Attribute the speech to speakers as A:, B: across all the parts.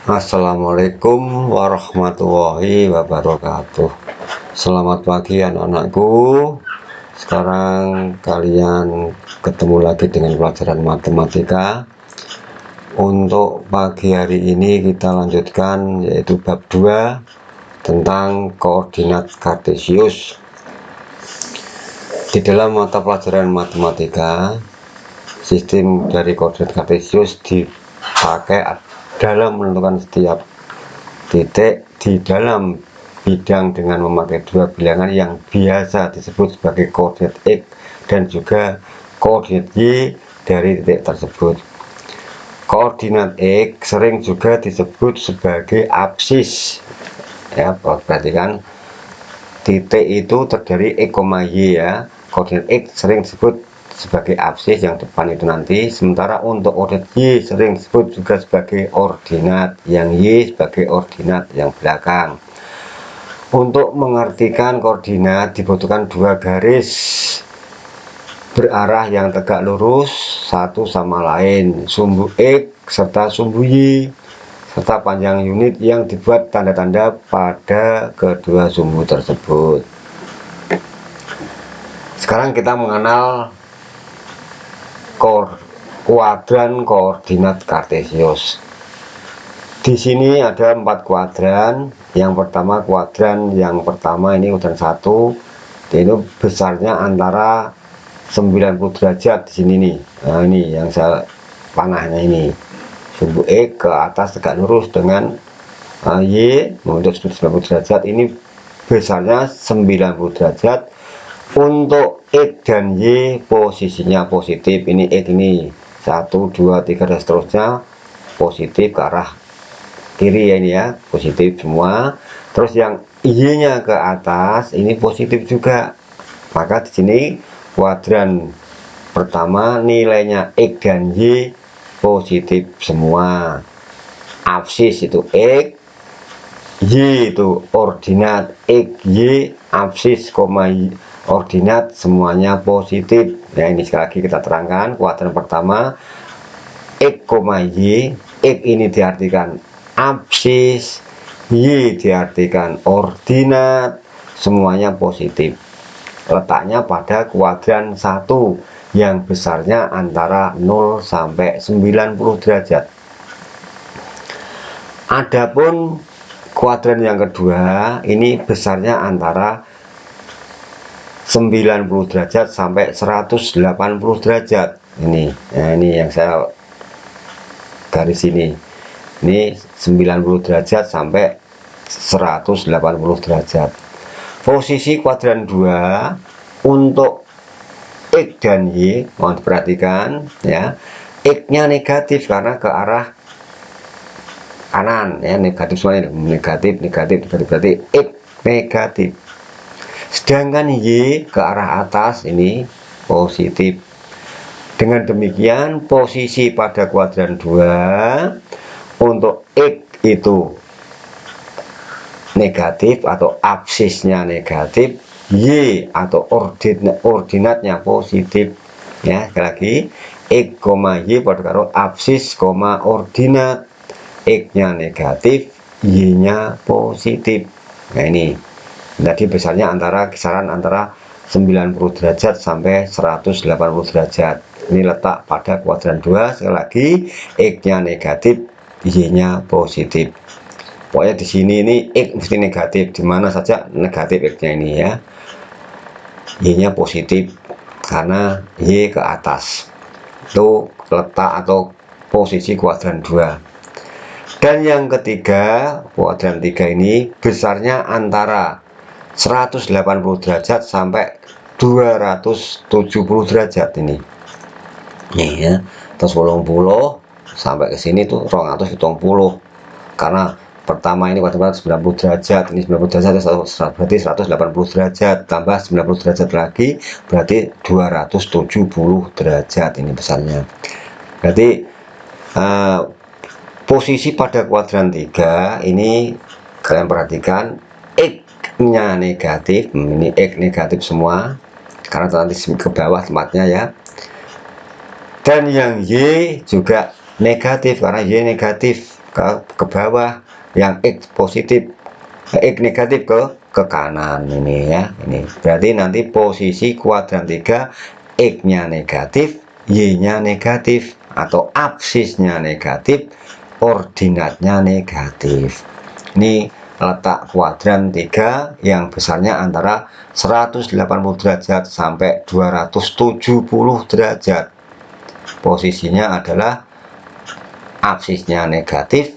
A: Assalamualaikum warahmatullahi wabarakatuh. Selamat pagi anak-anakku. Sekarang kalian ketemu lagi dengan pelajaran matematika. Untuk pagi hari ini kita lanjutkan yaitu bab 2 tentang koordinat kartesius. Di dalam mata pelajaran matematika, sistem dari koordinat kartesius dipakai dalam menentukan setiap titik di dalam bidang dengan memakai dua bilangan yang biasa disebut sebagai koordinat X dan juga koordinat Y dari titik tersebut. Koordinat X sering juga disebut sebagai absis. Ya, perhatikan titik itu terdiri X, Y ya. Koordinat X sering disebut sebagai absis yang depan itu nanti, sementara untuk koordinat Y sering disebut juga sebagai ordinat, yang Y sebagai ordinat yang belakang. Untuk mengartikan koordinat dibutuhkan dua garis berarah yang tegak lurus satu sama lain, sumbu X serta sumbu Y, serta panjang unit yang dibuat tanda-tanda pada kedua sumbu tersebut. Sekarang kita mengenal kuadran koordinat kartesius. Di sini ada 4 kuadran. Yang pertama kuadran yang pertama ini kuadran 1. Itu besarnya antara 90 derajat di sini nih. Nah, ini yang saya panahnya ini. Sumbu X ke atas tegak lurus dengan Y untuk 90 derajat. Ini besarnya 90 derajat. Untuk X dan Y posisinya positif. Ini X ini 1, 2, 3 dan seterusnya positif ke arah kiri ya, ini ya positif semua. Terus yang Y nya ke atas ini positif juga. Maka di sini kuadran pertama nilainya X dan Y positif semua. Absis itu X, Y itu ordinat, X, Y, absis, Y, ordinat semuanya positif. Nah, ini sekali lagi kita terangkan kuadran pertama X, Y. X ini diartikan absis, Y diartikan ordinat, semuanya positif. Letaknya pada kuadran 1 yang besarnya antara 0 sampai 90 derajat. Adapun kuadran yang kedua ini besarnya antara 90 derajat sampai 180 derajat. Ini, nah ini yang saya garis ini. Ini 90 derajat sampai 180 derajat. Posisi kuadran 2 untuk X dan Y, mohon diperhatikan ya. X-nya negatif karena ke arah kanan ya, negatif semuanya, negatif berarti X negatif. Sedangkan Y ke arah atas ini positif. Dengan demikian posisi pada kuadran 2 untuk X itu negatif atau absisnya negatif, Y atau ordinatnya positif ya. Sekali lagi X, Y pada karo absis, ordinat. X-nya negatif, Y-nya positif. Nah ini tadi besarnya kisaran antara 90 derajat sampai 180 derajat. Ini letak pada kuadran 2. Sekali lagi X-nya negatif, Y-nya positif. Pokoknya di sini ini X mesti negatif, di mana saja negatif X-nya ini ya. Y-nya positif karena Y ke atas. Itu letak atau posisi kuadran 2. Dan yang ketiga, kuadran 3 ini besarnya antara 180 derajat sampai 270 derajat ini. Nih ya, terus 80 sampai ke sini tuh 270. Karena pertama ini kuadran 90 derajat, ini 90 derajat berarti 180 derajat tambah 90 derajat lagi berarti 270 derajat ini besarnya. Berarti posisi pada kuadran 3 ini kalian perhatikan X-nya negatif, ini X negatif semua karena nanti ke bawah tempatnya ya. Dan yang Y juga negatif karena Y negatif. ke bawah, yang X positif, X negatif ke kanan ini ya. Ini berarti nanti posisi kuadran 3 X-nya negatif, Y-nya negatif, atau absisnya negatif, ordinatnya negatif. Ini letak kuadran 3 yang besarnya antara 180 derajat sampai 270 derajat. Posisinya adalah absisnya negatif,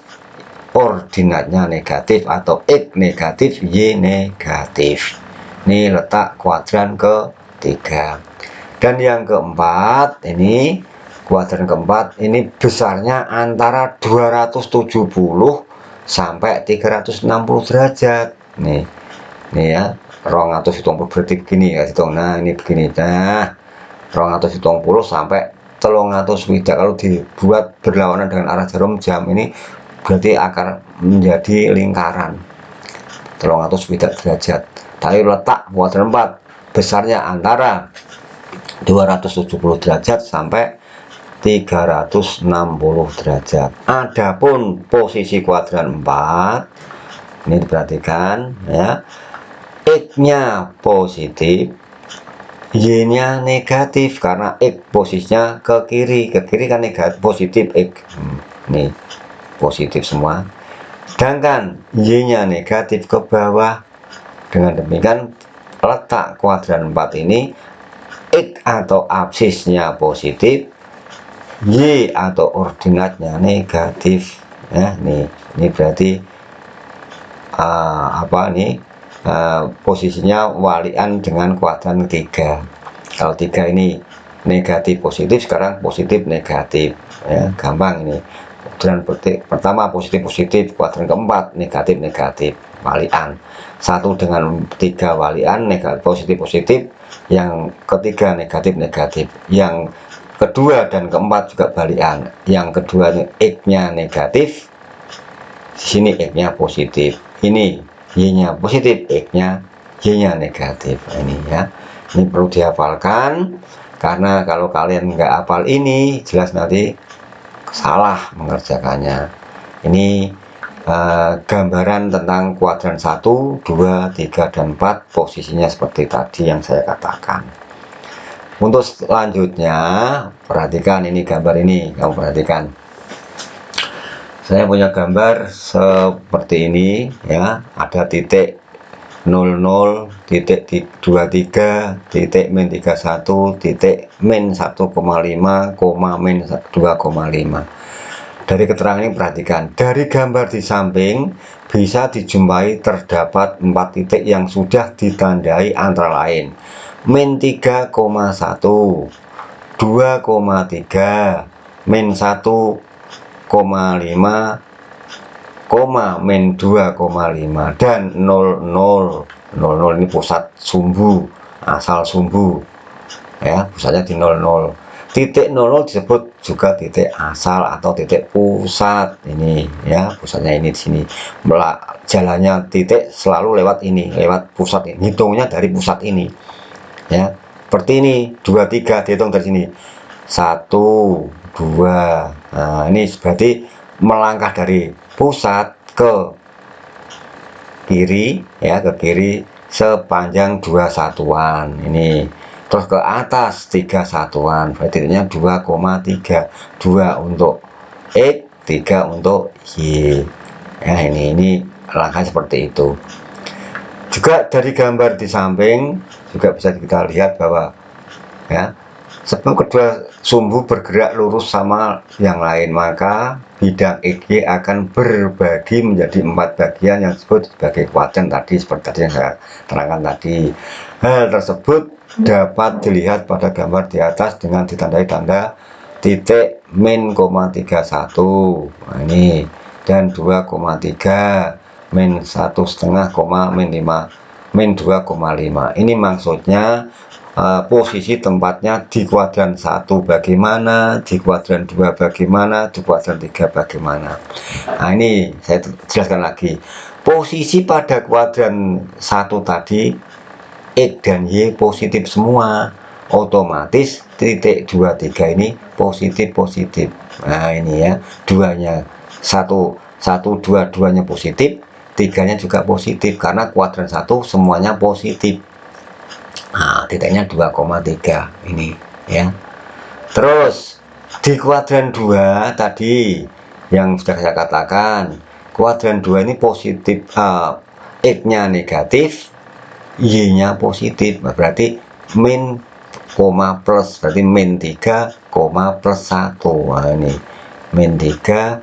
A: ordinatnya negatif atau X negatif, Y negatif. Ini letak kuadran ketiga. Dan yang keempat, ini kuadran keempat ini besarnya antara 270 sampai 360 derajat. Nih ya, 270 berarti begini ya, hitung. Nah, ini begini. Nah, 270 sampai 360. Kalau dibuat berlawanan dengan arah jarum jam ini berarti akan menjadi lingkaran 360 derajat. Tapi letak kuadran 4 besarnya antara 270 derajat sampai 360 derajat. Adapun posisi kuadran 4 ini diperhatikan ya, X-nya positif, Y-nya negatif karena X posisinya ke kiri kan negatif, positif X. Nih positif semua. Sedangkan Y-nya negatif ke bawah. Dengan demikian letak kuadran 4 ini X atau absisnya positif, Y atau ordinatnya negatif ya. Ini berarti posisinya walian dengan kuadran 3. Kalau 3 ini negatif positif, sekarang positif negatif ya, gampang ini. Kuadran pertama positif positif, kuadran keempat negatif negatif, walian. 1 dengan 3 walian, negatif positif positif, yang ketiga negatif negatif, yang kedua dan keempat juga balikan. Yang kedua X-nya negatif, sini X-nya positif, ini Y-nya positif, X-nya Y-nya negatif. Ini ya, ini perlu dihafalkan karena kalau kalian nggak hafal ini jelas nanti salah mengerjakannya. Ini gambaran tentang kuadran 1, 2, 3, dan 4 posisinya seperti tadi yang saya katakan. Untuk selanjutnya perhatikan ini gambar ini, kamu perhatikan. Saya punya gambar seperti ini ya, ada titik 00, titik 23, titik min 31, titik min 1,5, koma min 2,5. Dari keterangan ini perhatikan, dari gambar di samping bisa dijumpai terdapat 4 titik yang sudah ditandai antara lain min 3,1, 2,3, min 1,5, min 2,5, dan 00. 00 ini pusat sumbu, asal sumbu ya, pusatnya di 00. Titik 00 disebut juga titik asal atau titik pusat. Ini ya, pusatnya ini di sini. Jalannya titik selalu lewat ini, lewat pusat ini. Hitungnya dari pusat ini. Ya, seperti ini. 23 dihitung dari sini. 1, 2. Nah, ini berarti melangkah dari pusat ke kiri ya, ke kiri sepanjang 2 satuan. Ini terus ke atas 3 satuan, berarti titiknya 2,3, 2 untuk X, 3 untuk Y ya. Ini langkah seperti itu. Juga dari gambar di samping juga bisa kita lihat bahwa ya, sebelum kedua sumbu bergerak lurus sama yang lain, maka bidang XY akan berbagi menjadi 4 bagian yang disebut sebagai kuadran tadi, seperti tadi yang saya terangkan tadi. Hal tersebut dapat dilihat pada gambar di atas dengan ditandai tanda titik min 31. Nah, ini dan 2,3, min 1,5, min 5, min 2,5. Ini maksudnya posisi tempatnya di kuadran 1 bagaimana, di kuadran 2 bagaimana, di kuadran 3 bagaimana. Nah, ini saya jelaskan lagi. Posisi pada kuadran 1 tadi X dan Y positif semua, otomatis titik 23 ini positif. Nah, ini ya, duanya 1 1, 2, 2-nya positif, 3-nya juga positif karena kuadran 1 semuanya positif. Nah, titiknya 2,3 ini ya. Terus di kuadran 2 tadi yang sudah saya katakan, kuadran 2 ini positif, X-nya negatif, Y-nya positif, berarti min, plus, berarti min 3, plus 1. Nah, ini min 3,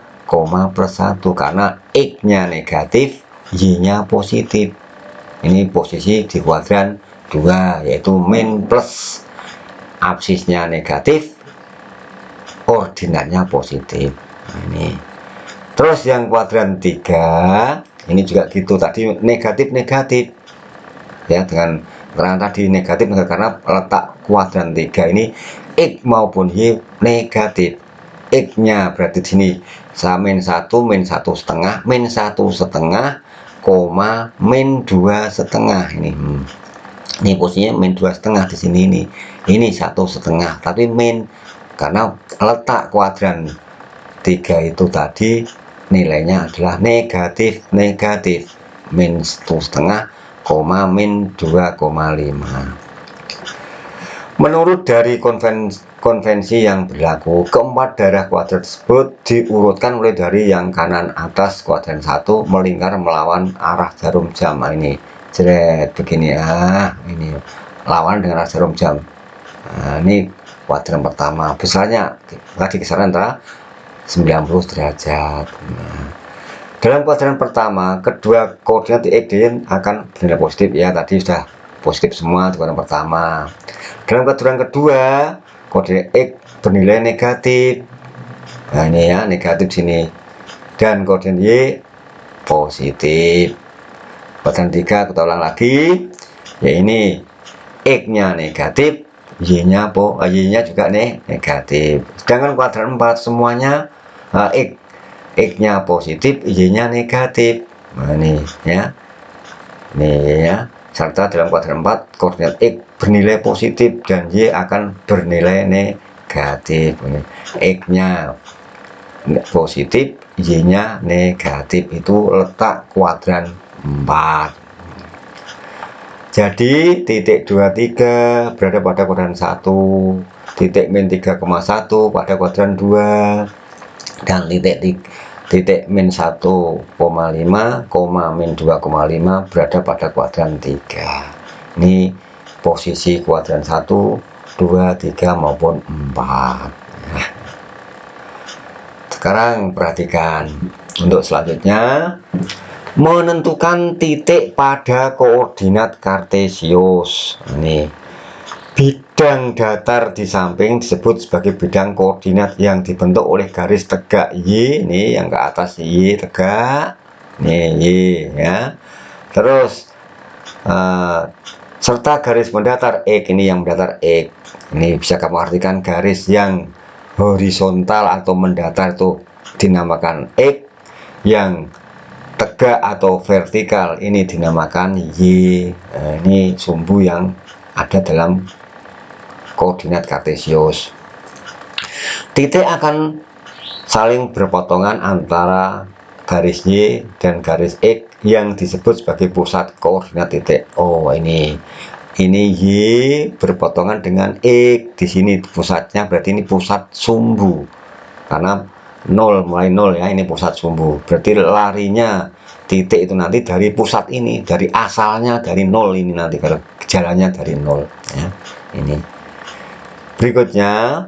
A: plus 1 karena X-nya negatif, Y-nya positif. Ini posisi di kuadran 2, yaitu min plus, absisnya negatif, ordinatnya positif. Nah, ini. Terus yang kuadran 3 ini juga gitu, tadi negatif ya, dengan keterangan tadi negatif karena letak kuadran 3 ini X maupun Y negatif. X nya berarti di sini min 1, min 1,5, min 1,5, koma min 2,5 ini posisinya min 2,5 di sini, ini 1,5 tapi min karena letak kuadran 3 itu tadi nilainya adalah negatif, min 1,5, min 2,5. Menurut dari konvensi yang berlaku, keempat daerah kuadrat tersebut diurutkan mulai dari yang kanan atas kuadran 1 melingkar melawan arah jarum jam. Nah, ini jeret begini ya, ini lawan dengan arah jarum jam. Nah, ini kuadran pertama, besarnya tadi kisaran antara 90 derajat. Nah, dalam kuadran pertama, kedua koordinat X akan bernilai positif ya, tadi sudah positif semua di kuadran pertama. Dalam kuadran kedua, koordinat X bernilai negatif. Nah, ini ya, negatif sini. Dan koordinat Y positif. Kuadran 3 kita ulang lagi. Ya, ini X-nya negatif, Y-nya juga negatif. Sedangkan kuadran 4 semuanya X-nya positif, Y-nya negatif. Nah, ini ya. Ini ya. Serta dalam kuadran 4 koordinat X bernilai positif dan Y akan bernilai negatif. X-nya positif, Y-nya negatif, itu letak kuadran 4. Jadi titik 23 berada pada kuadran 1, titik min 3,1 pada kuadran 2, dan titik min 1,5, min 2,5 berada pada kuadran 3. Ini posisi kuadran 1, 2, 3 maupun 4. Nah, sekarang perhatikan untuk selanjutnya, menentukan titik pada koordinat kartesius. Ini bidang datar di samping disebut sebagai bidang koordinat yang dibentuk oleh garis tegak Y. Ini yang ke atas Y tegak, ini Y ya. Terus serta garis mendatar X, ini yang mendatar X. Ini bisa kamu artikan garis yang horizontal atau mendatar itu dinamakan X, yang tegak atau vertikal ini dinamakan Y. Nah, ini sumbu yang ada dalam koordinat kartesius. Titik akan saling berpotongan antara garis Y dan garis X yang disebut sebagai pusat koordinat titik. Oh, ini Y berpotongan dengan X. Di sini pusatnya berarti ini pusat sumbu. Karena mulai 0 ya, ini pusat sumbu. Berarti larinya titik itu nanti dari pusat ini, dari asalnya dari 0 ini nanti, kalau jalannya dari 0 ya. Ini berikutnya,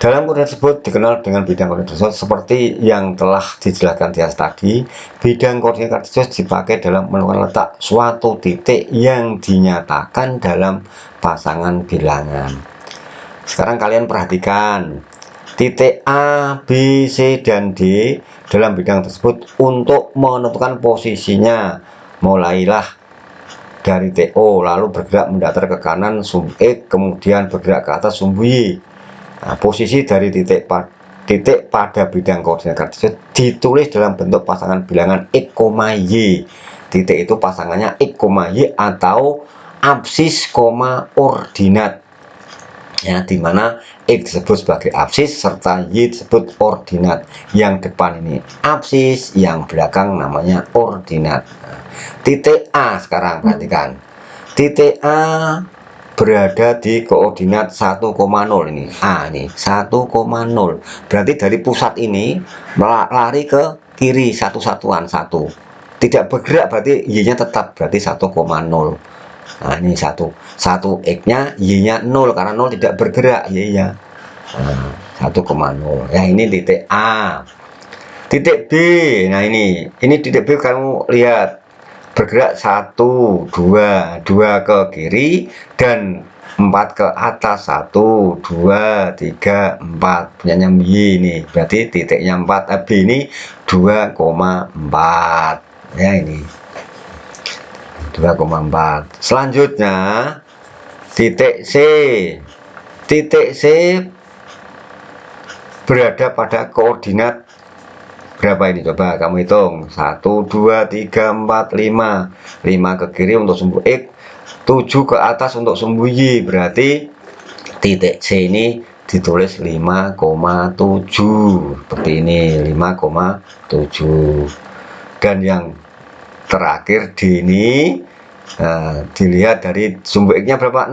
A: dalam koordinat tersebut dikenal dengan bidang koordinat tersebut seperti yang telah dijelaskan di atas tadi. Bidang koordinat kartesius dipakai dalam menentukan letak suatu titik yang dinyatakan dalam pasangan bilangan. Sekarang kalian perhatikan titik A, B, C, dan D dalam bidang tersebut. Untuk menentukan posisinya, mulailah dari TO lalu bergerak mendatar ke kanan sumbu X, kemudian bergerak ke atas sumbu Y. Nah, posisi dari titik pada bidang koordinat kartesius ditulis dalam bentuk pasangan bilangan X, Y. Titik itu pasangannya X, Y atau absis, ordinat. ya, dimana X disebut sebagai absis serta Y disebut ordinat. Yang depan ini absis, yang belakang namanya ordinat. Nah, titik A sekarang perhatikan, titik A berada di koordinat 1,0 ini. A ini 1,0, berarti dari pusat ini lari ke kiri satu-satuan, satu, tidak bergerak, berarti Y-nya tetap, berarti 1,0. Nah ini satu X nya, Y nya 0 karena 0 tidak bergerak Y nya. Nah, 1,0 ya, ini titik A. Titik B, nah ini titik B, kamu lihat bergerak 1, 2 ke kiri dan 4 ke atas, 1, 2, 3, 4 punyanya Y ini, berarti titiknya 4. B ini 2,4 ya, ini 2,4. Selanjutnya titik C. Titik C berada pada koordinat berapa ini? Coba kamu hitung. 1, 2, 3, 4, 5. 5 ke kiri untuk sumbu X, 7 ke atas untuk sumbu Y. Berarti titik C ini ditulis 5,7. Seperti ini, 5,7. Dan yang terakhir D ini, dilihat dari sumbu X nya berapa?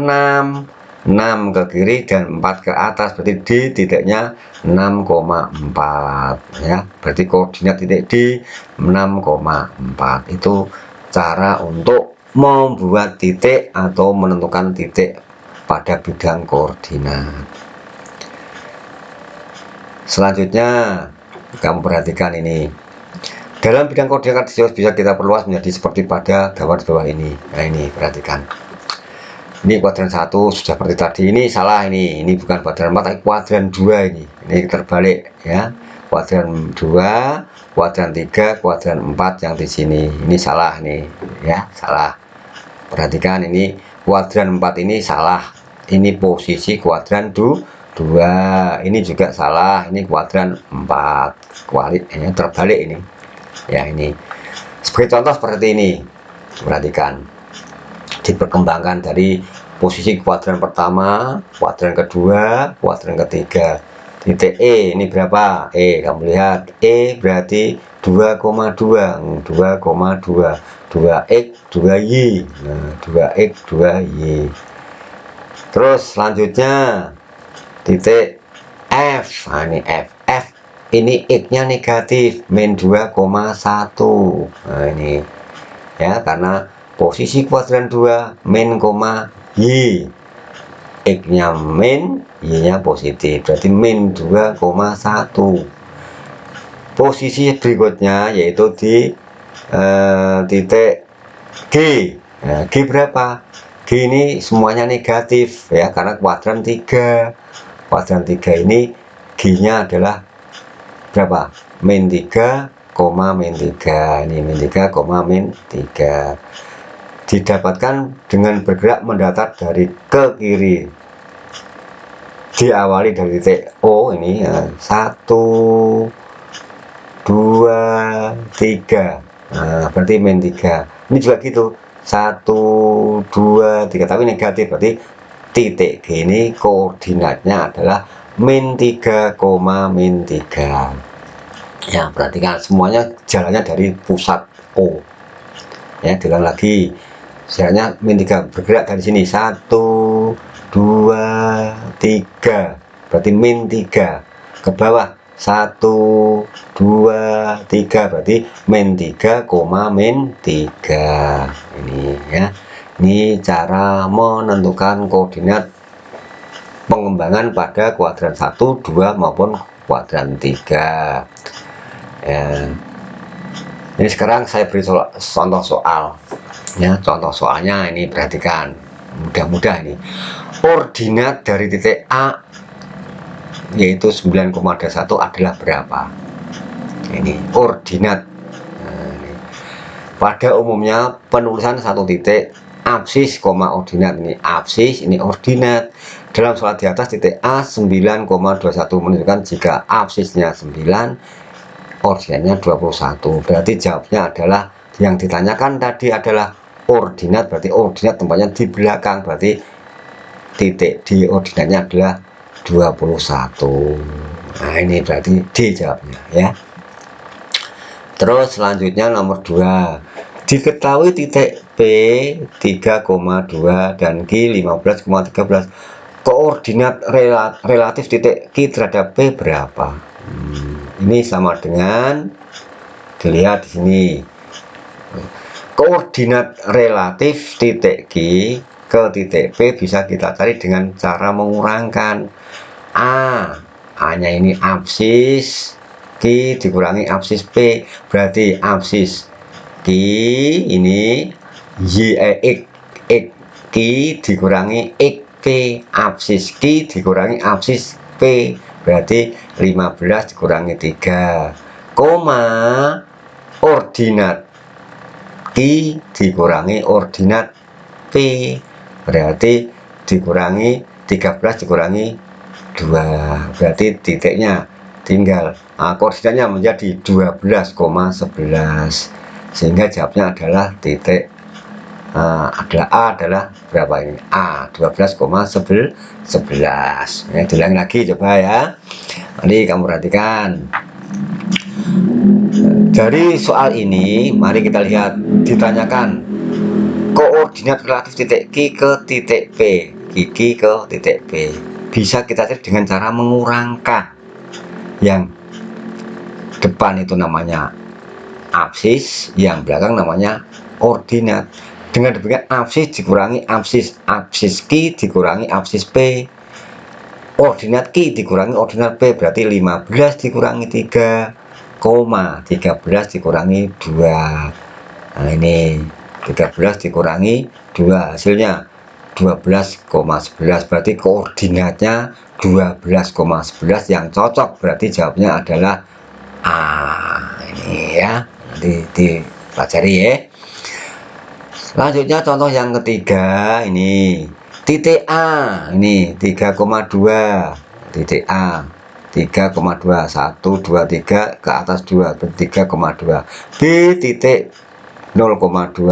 A: 6 ke kiri dan 4 ke atas, berarti D titiknya 6,4 ya, berarti koordinat titik D 6,4. Itu cara untuk membuat titik atau menentukan titik pada bidang koordinat. Selanjutnya kamu perhatikan ini. Dalam bidang koordinat kartesius bisa kita perluas menjadi seperti pada gambar di bawah ini. Nah ini perhatikan. Ini kuadran 1 sudah seperti tadi, ini salah, ini bukan kuadran 4 tapi kuadran 2 ini. Ini terbalik ya. Kuadran 2, kuadran 3, kuadran 4 yang di sini. Ini salah nih ya, salah. Perhatikan ini kuadran 4 ini salah. Ini posisi kuadran 2. Ini juga salah, ini kuadran 4. Kualitasnya terbalik ini. Ya ini sebagai contoh seperti ini, perhatikan, diperkembangkan dari posisi kuadran pertama, kuadran kedua, kuadran ketiga. Titik E ini berapa? Kamu lihat berarti 2,2, 2X 2Y. Nah 2X 2Y. Terus selanjutnya titik F. Nah ini F ini X nya negatif, min 2,1. Nah ini ya, karena posisi kuadran 2 min, Y, X nya min, Y nya positif, berarti min 2,1. Posisi berikutnya yaitu di titik G. Nah, G berapa? G ini semuanya negatif ya, karena kuadran 3. Kuadran 3 ini G nya adalah berapa? Min 3, min 3. Ini min 3, min 3. Didapatkan dengan bergerak mendatar dari ke kiri. Diawali dari titik O ini ya, 1, 2, 3. Nah, berarti min 3. Ini juga gitu. 1, 2, 3, tapi negatif, berarti titik G ini koordinatnya adalah min 3, min 3 ya. Perhatikan semuanya jalannya dari pusat O ya. Diulang lagi, jalannya min 3, bergerak dari sini 1, 2, 3, berarti min 3 ke bawah 1, 2, 3, berarti min 3, min 3 ini ya. Ini cara menentukan koordinat pengembangan pada kuadran 1, 2 maupun kuadran 3 ya. Ini sekarang saya beri contoh soal ya. Contoh soalnya ini perhatikan, mudah-mudah ini. Ordinat dari titik A yaitu 9,1 adalah berapa? Ini ordinat. Nah, ini. Pada umumnya penulisan satu titik absis, ordinat, ini absis, ini ordinat. Dalam soal di atas titik A 9,21 menunjukkan jika absisnya 9, ordinatnya 21. Berarti jawabnya adalah yang ditanyakan tadi adalah ordinat, berarti ordinat tempatnya di belakang, berarti titik D ordinatnya adalah 21. Nah ini berarti D jawabnya ya. Terus selanjutnya nomor 2, diketahui titik P 3,2 dan Q 15,13. Koordinat relatif titik Q terhadap P berapa? Ini sama dengan dilihat di sini. Koordinat relatif titik Q ke titik P bisa kita cari dengan cara mengurangkan A-nya ini absis Q dikurangi absis P, berarti absis Q ini X Q dikurangi X P, absis Q dikurangi absis P, berarti 15 dikurangi 3, koma ordinat Q dikurangi ordinat P, berarti dikurangi 13 dikurangi 2, berarti titiknya tinggal koordinatnya menjadi 12,11, sehingga jawabnya adalah titik adalah A adalah berapa ini? A 12,11. Ya, diulangi lagi coba ya. Nanti kamu perhatikan. Dari soal ini, mari kita lihat, ditanyakan koordinat relatif titik Q ke titik P, Q ke titik P. Bisa kita cari dengan cara mengurangkan. Yang depan itu namanya absis, yang belakang namanya ordinat. Dengan demikian absis dikurangi absis Q dikurangi absis P, ordinat Q dikurangi ordinat P, berarti 15 dikurangi 3, 13 dikurangi 2. Nah ini 13 dikurangi 2, hasilnya 12,11, berarti koordinatnya 12,11 yang cocok, berarti jawabnya adalah A. Ini ya, nanti dipelajari ya. Selanjutnya contoh yang ketiga, ini titik A ini 3,2, titik A 3,2, 1 2 3 ke atas 2 berarti 3,2. B titik 0,20,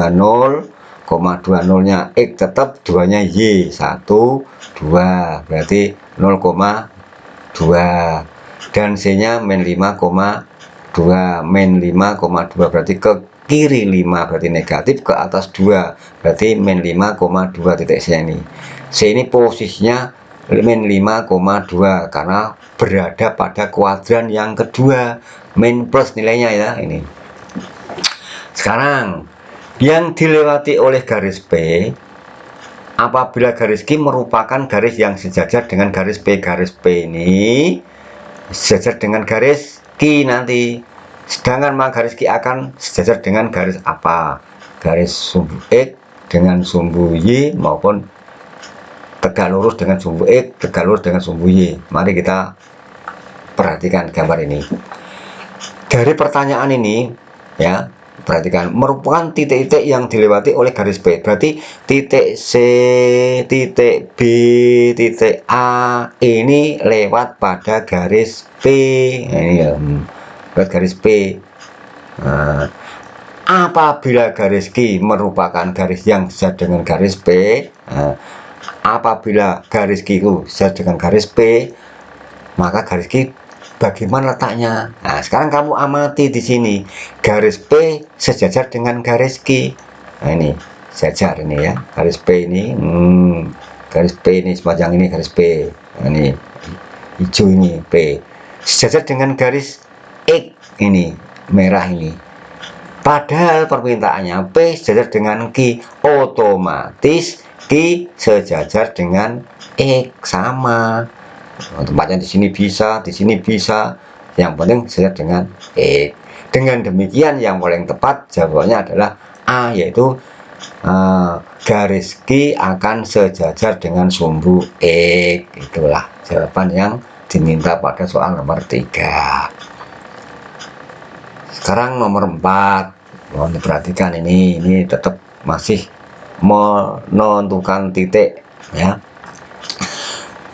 A: 0,20 nya X tetap 2 nya Y 1 2, berarti 0,2, dan C nya min 5,2, min 5,2 berarti ke kiri 5 berarti negatif, ke atas 2 berarti min 5,2 titik C ini. C ini posisinya min 5,2 karena berada pada kuadran yang kedua, min plus nilainya ya ini. Sekarang yang dilewati oleh garis P, apabila garis Q merupakan garis yang sejajar dengan garis P ini sejajar dengan garis Q nanti. Sedangkan garis Q akan sejajar dengan garis apa? Garis sumbu X dengan sumbu Y maupun tegak lurus dengan sumbu X, tegak lurus dengan sumbu Y. Mari kita perhatikan gambar ini. Dari pertanyaan ini ya, perhatikan, merupakan titik-titik yang dilewati oleh garis P. Berarti titik C, titik B, titik A ini lewat pada garis P. Nah, ini ya, lewat garis P. Nah, apabila garis Q merupakan garis yang sejajar dengan garis P, apabila garis Q itu sejajar dengan garis P, maka garis Q bagaimana letaknya? Nah, sekarang kamu amati di sini, garis P sejajar dengan garis Q. Nah, ini sejajar ini ya, garis P ini, garis P ini sepanjang ini garis P. Nah, ini hijau ini P sejajar dengan garis X ini merah ini. Padahal permintaannya P sejajar dengan Q, otomatis Q sejajar dengan X, sama. Tempatnya di sini bisa, di sini bisa, yang penting sejajar dengan X. Dengan demikian yang paling tepat jawabannya adalah A, yaitu garis Q akan sejajar dengan sumbu X. Itulah jawaban yang diminta pada soal nomor 3. Sekarang nomor 4, mohon diperhatikan, ini tetap masih menentukan titik ya.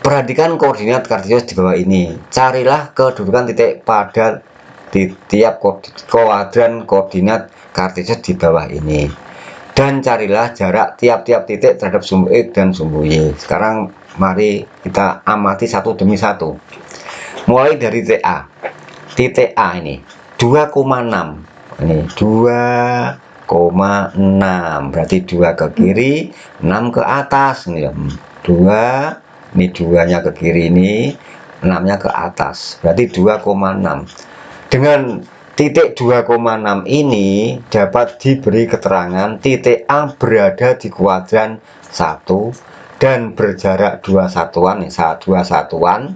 A: Perhatikan koordinat kartesius di bawah ini. Carilah kedudukan titik pada di tiap kuadran koordinat kartesius di bawah ini, dan carilah jarak tiap-tiap titik terhadap sumbu X dan sumbu Y. Sekarang Mari kita amati satu demi satu. Mulai dari titik A. Titik A ini 2,6. Ini 2,6. Berarti 2 ke kiri, 6 ke atas. Ini 2. Ini 2-nya ke kiri, ini 6-nya ke atas. Berarti 2,6. Dengan titik 2,6 ini dapat diberi keterangan titik A berada di kuadran 1 dan berjarak 2 satuan, 2 satuan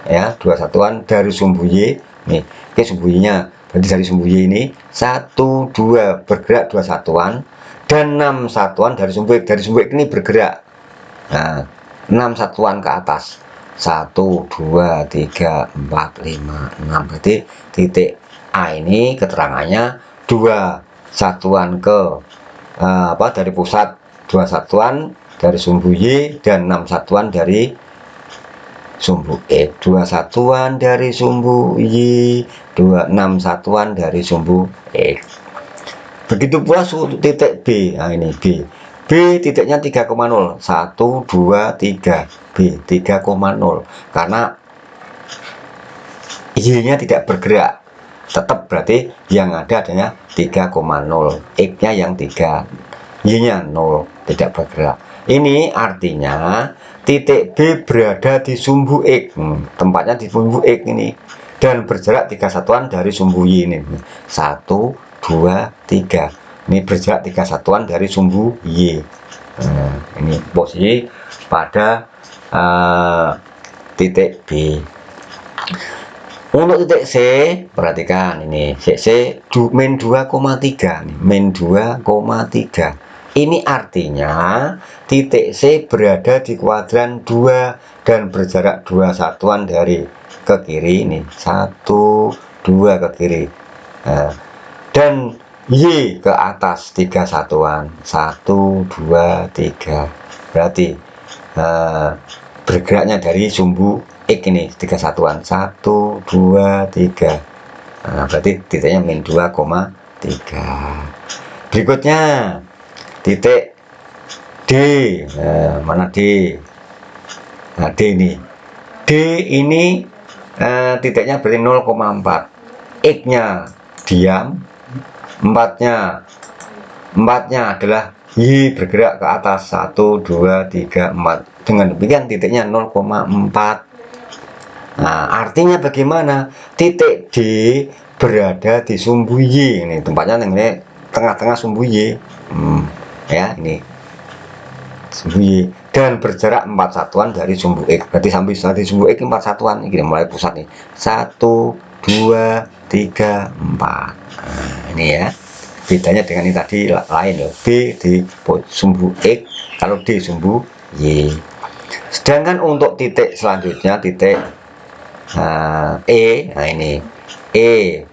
A: ya, 2 satuan dari sumbu Y. Nih, ini sumbu Y-nya. Berarti dari sumbu Y ini 1 2 bergerak 2 satuan dan 6 satuan dari sumbu X. Dari sumbu X ini bergerak. Nah, 6 satuan ke atas. 1 2 3 4 5 6. Berarti titik A ini keterangannya 2 satuan ke dari pusat, 2 satuan dari sumbu Y dan 6 satuan dari sumbu X. 2 satuan dari sumbu Y, 6 satuan dari sumbu X. Begitu pula titik B. Nah, ini B. B titiknya 3,0. 1 2 3. B 3,0. Karena Y-nya tidak bergerak. Tetap berarti yang ada adanya 3,0. X-nya yang 3. Y-nya 0, tidak bergerak. Ini artinya titik B berada di sumbu X. Tempatnya di sumbu X ini. Dan berjarak 3 satuan dari sumbu Y ini. 1 2 3. Ini berjarak 3 satuan dari sumbu Y. Nah, ini posisi pada titik B. Untuk titik C, perhatikan ini C min 2,3 nih, min 2,3. Ini artinya titik C berada di kuadran 2 dan berjarak 2 satuan dari ke kiri ini, 1 2 ke kiri. Nah, dan Y ke atas 3 satuan, 1 2 3. Berarti bergeraknya dari sumbu X ini 3 satuan, 1 2 3. Nah, berarti titiknya min 2,3. Berikutnya titik D. Nah, mana D? Nah, D ini. D ini titiknya berarti 0,4. X-nya diam, 4-nya adalah Y bergerak ke atas, 1 2 3 4. Dengan demikian titiknya 0,4. Nah, artinya bagaimana? Titik D berada di sumbu Y. Ini tempatnya ini tengah-tengah sumbu Y. Ya, ini sumbu Y dan berjarak 4 satuan dari sumbu X. Berarti sampai di sumbu X 4 satuan. Ini mulai pusat nih. 1 2 3 4. Nah, ini ya. Bedanya dengan ini tadi lain loh. B di sumbu X, kalau D sumbu Y. Sedangkan untuk titik selanjutnya titik E. Nah, ini E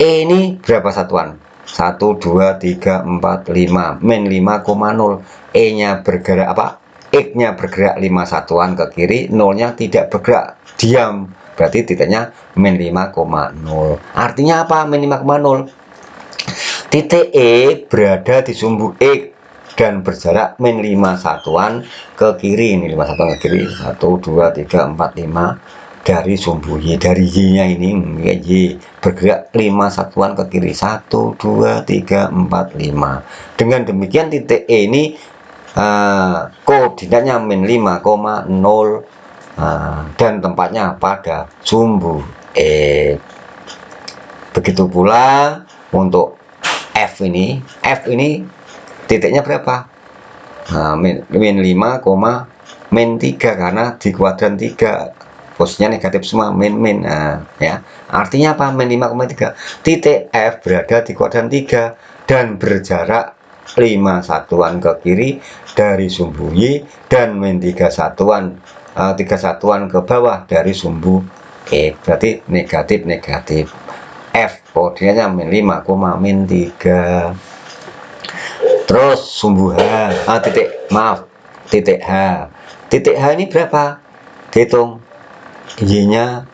A: ini berapa satuan? 1 2 3 4 5, min 5,0. E nya bergerak X-nya bergerak 5 satuan ke kiri, 0-nya tidak bergerak, diam. Berarti titiknya min 5,0. Artinya apa min 5,0? Titik E berada di sumbu X dan berjarak min 5 satuan ke kiri. Ini 5 satuan ke kiri, 1 2 3 4 5 dari sumbu Y. Dari Y-nya ini Y bergerak 5 satuan ke kiri, 1 2 3 4 5. Dengan demikian titik E ini koordinatnya min 5,0 dan tempatnya pada sumbu E. Begitu pula untuk F ini titiknya berapa? Min 5, min 3 karena di kuadran 3 posisinya negatif semua, min. Ya, artinya apa? Min 5,3. Titik F berada di kuadran 3 dan berjarak 5 satuan ke kiri dari sumbu Y dan min 3 satuan ke bawah dari sumbu E. Berarti negatif. F koordinatnya min 5, min 3. Terus sumbu H, titik H. Titik H ini berapa? Dihitung. Y-nya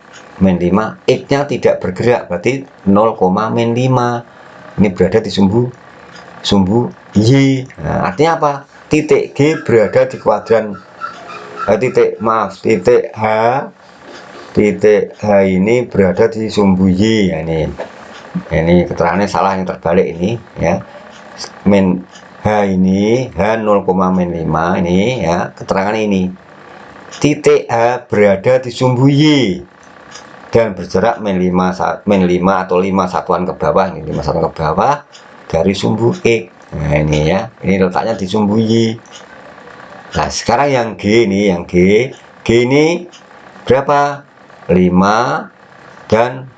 A: min 5, X-nya tidak bergerak, berarti 0, min 5. Ini berada di sumbu Y. Nah, artinya apa? Titik G berada di kuadran titik H. Titik H ini berada di sumbu Y. Ya, ini keterangannya salah, yang terbalik ini ya. Min H ini H 0,-5 ini ya, keterangan ini. Titik H berada di sumbu Y dan berjarak min 5 atau 5 satuan ke bawah, ini 5 satuan ke bawah dari sumbu X. Nah ini ya, ini letaknya di sumbu Y. Nah sekarang yang G ini, G ini berapa? 5 dan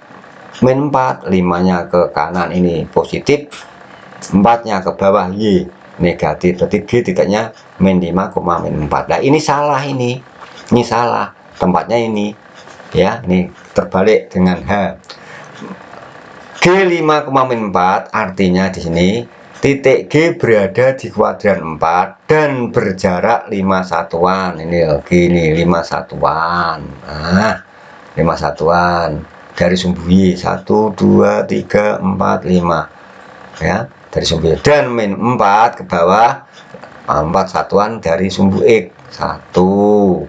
A: min 4. 5-nya ke kanan ini positif, 4-nya ke bawah Y negatif. Berarti G titiknya min 5,-4. Nah ini salah, ini salah tempatnya ini ya, ini terbalik dengan H. G 5,-4 artinya di sini titik G berada di kuadran 4 dan berjarak 5 satuan. Ini gini 5 satuan. Nah, 5 satuan dari sumbu Y 1 2 3 4 5 ya, dari sumbu Y, dan min 4 ke bawah, 4 satuan dari sumbu X 1 2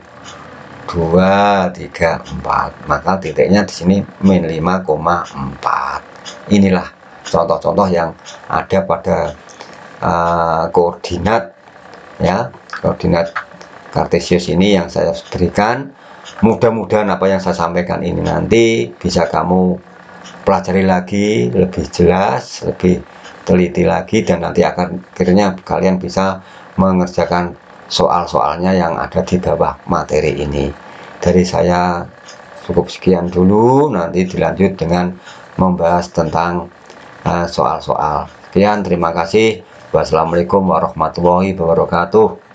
A: 3 4. Maka titiknya di sini min 5,4. Inilah contoh-contoh yang ada pada koordinat ya, koordinat kartesius ini yang saya berikan. Mudah-mudahan apa yang saya sampaikan ini nanti bisa kamu pelajari lagi lebih jelas, lebih teliti lagi, dan nanti akhirnya kalian bisa mengerjakan soal-soalnya yang ada di bawah materi ini. Dari saya cukup sekian dulu, nanti dilanjut dengan membahas tentang soal-soal. Sekian, terima kasih. Wassalamualaikum warahmatullahi wabarakatuh.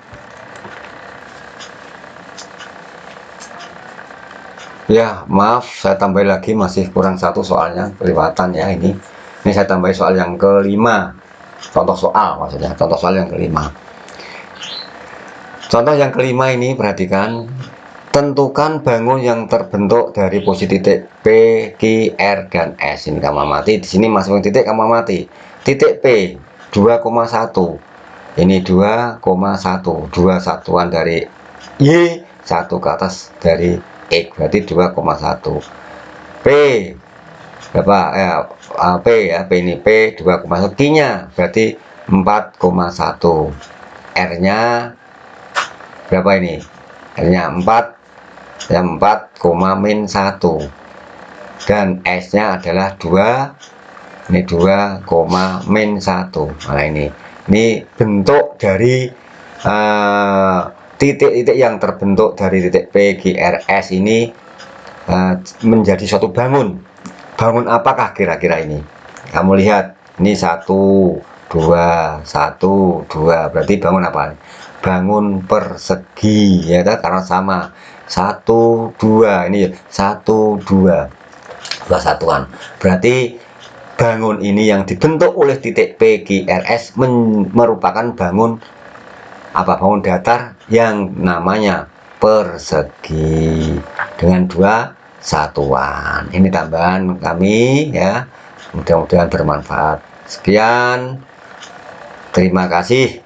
A: Ya maaf, saya tambah lagi, masih kurang satu soalnya, kelewatan ya. Ini saya tambah soal yang kelima, contoh soal maksudnya, contoh soal yang kelima. Contoh yang kelima ini perhatikan, tentukan bangun yang terbentuk dari posisi titik P, Q, R, dan S. Ini kamu amati, di sini masuk titik kamu amati. Titik P 2,1. Ini 2,1, 2 satuan dari Y, 1 ke atas dari X, berarti 2,1. P berapa? P ya, P ini P 2,1. Q-nya berarti 4,1. R-nya berapa ini? R-nya 4 ya, 4,-1. Dan S-nya adalah 2. Ini 2,-1. Nah ini bentuk dari titik-titik yang terbentuk dari titik P, Q, R, S ini menjadi suatu bangun. Bangun apakah kira-kira ini? Kamu lihat, ini 1, 2, 1, 2. Berarti bangun apa? Bangun persegi ya, karena sama 1, 2. Ini 1, 2, 2 satuan. Berarti bangun ini yang dibentuk oleh titik P, Q, R, S merupakan bangun apa? Bangun datar yang namanya persegi dengan 2 satuan. Ini tambahan kami ya, mudah-mudahan bermanfaat. Sekian, terima kasih.